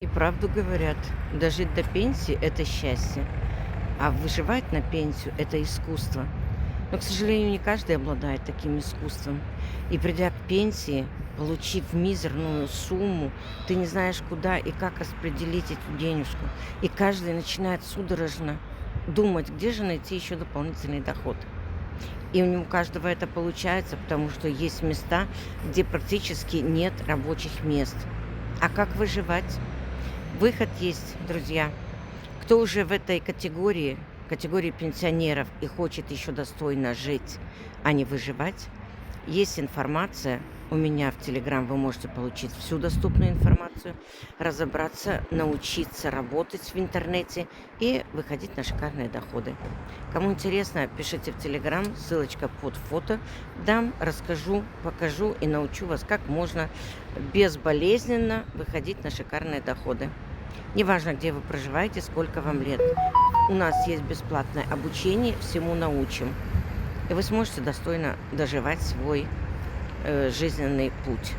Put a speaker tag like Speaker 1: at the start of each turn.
Speaker 1: И правду говорят, дожить до пенсии — это счастье, а выживать на пенсию — это искусство. Но, к сожалению, не каждый обладает таким искусством. И придя к пенсии, получив мизерную сумму, ты не знаешь, куда и как распределить эту денежку. И каждый начинает судорожно думать, где же найти еще дополнительный доход. И у него каждого это получается, потому что есть места, где практически нет рабочих мест. А как выживать? Выход есть, друзья. Кто уже в этой категории пенсионеров и хочет еще достойно жить, а не выживать, есть информация. У меня в Телеграм вы можете получить всю доступную информацию, разобраться, научиться работать в интернете и выходить на шикарные доходы. Кому интересно, пишите в Телеграм, ссылочка под фото. Дам, расскажу, покажу и научу вас, как можно безболезненно выходить на шикарные доходы. Неважно, где вы проживаете, сколько вам лет. У нас есть бесплатное обучение, всему научим. И вы сможете достойно доживать свой жизненный путь.